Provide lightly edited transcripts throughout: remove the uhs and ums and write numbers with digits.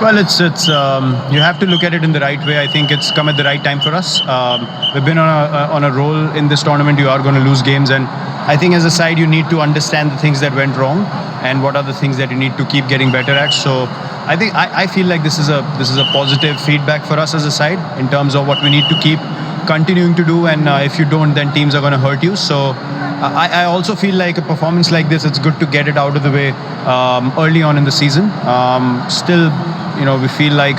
Well, it's you have to look at it in the right way. I think it's come at the right time for us. We've been on a roll in this tournament. You are going to lose games, and I think as a side you need to understand the things that went wrong and what are the things that you need to keep getting better at. So I feel like this is a positive feedback for us as a side in terms of what we need to keep continuing to do, and if you don't, then teams are going to hurt you. So I also feel like a performance like this, it's good to get it out of the way early on in the season. Still, we feel like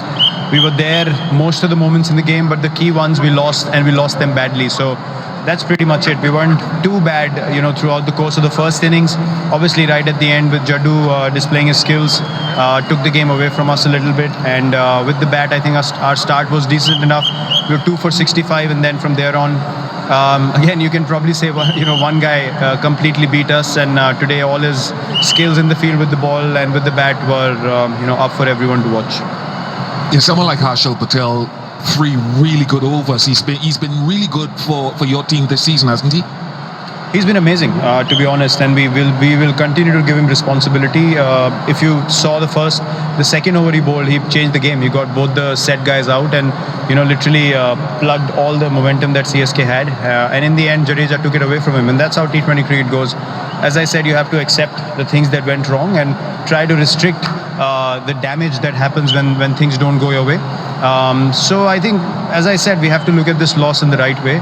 we were there most of the moments in the game, but the key ones we lost, and we lost them badly. So that's pretty much it. We weren't too bad, throughout the course of the first innings. Obviously, right at the end with Jaddu displaying his skills, took the game away from us a little bit. And with the bat, I think our start was decent enough. We were 2 for 65, and then from there on, again, you can probably say, one guy completely beat us, and today all his skills in the field with the ball and with the bat were, up for everyone to watch. Yeah, someone like Harshal Patel, 3 really good overs. He's been really good for your team this season, hasn't he? He's been amazing, to be honest, and we will continue to give him responsibility. If you saw the second over he bowled, he changed the game. He got both the set guys out, and literally plugged all the momentum that CSK had. And in the end, Jadeja took it away from him, and that's how T20 cricket goes. As I said, you have to accept the things that went wrong and try to restrict the damage that happens when things don't go your way. So I think, as I said, we have to look at this loss in the right way.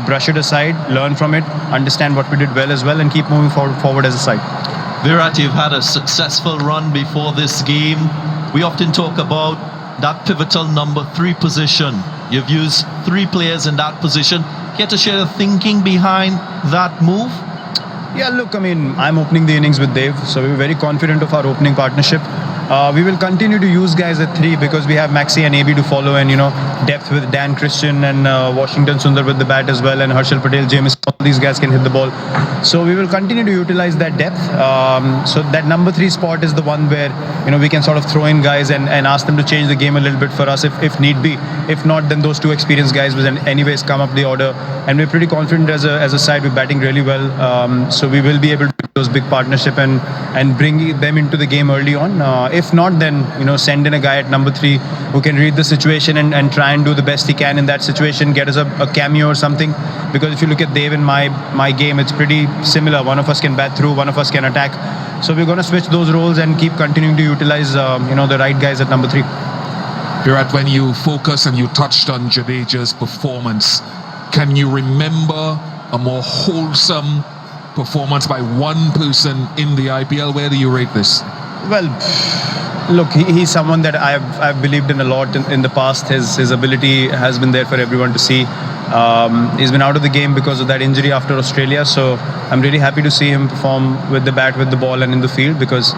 Brush it aside, learn from it, understand what we did well as well, and keep moving forward as a side. Virat, you've had a successful run before this game. We often talk about that pivotal number 3 position. You've used 3 players in that position. Care to share the thinking behind that move? Yeah, look, I'm opening the innings with Dave, so we're very confident of our opening partnership. We will continue to use guys at 3 because we have Maxi and AB to follow, and depth with Dan Christian and Washington Sundar with the bat as well, and Harshal Patel, James, all these guys can hit the ball. So we will continue to utilize that depth. So that number 3 spot is the one where we can sort of throw in guys and ask them to change the game a little bit for us if need be. If not, then those 2 experienced guys will anyways come up the order, and we're pretty confident as a side. We're batting really well, so we will be able to do those big partnership and bring them into the game early on. If not, then send in a guy at number 3 who can read the situation and try and do the best he can in that situation, get us a cameo or something. Because if you look at Dave and my game, it's pretty similar. One of us can bat through, one of us can attack. So we're going to switch those roles and keep continuing to utilize the right guys at number 3. Virat, when you focus and you touched on Jadeja's performance, can you remember a more wholesome performance by one person in the IPL? Where do you rate this? Well, look, he's someone that I've believed in a lot in the past. His ability has been there for everyone to see. He's been out of the game because of that injury after Australia, so I'm really happy to see him perform with the bat, with the ball, and in the field, because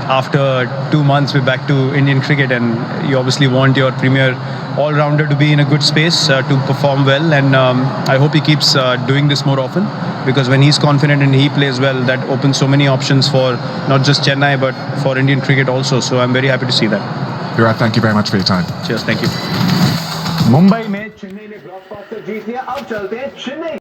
after 2 months we're back to Indian cricket, and you obviously want your premier all-rounder to be in a good space to perform well, and I hope he keeps doing this more often, because when he's confident and he plays well, that opens so many options for not just Chennai but for Indian cricket also. So I'm very happy to see that. Virat, thank you very much for your time. Cheers, thank you. Mumbai में चेन्नई ने blockbuster जीत लिया। अब चलते हैं चेन्नई।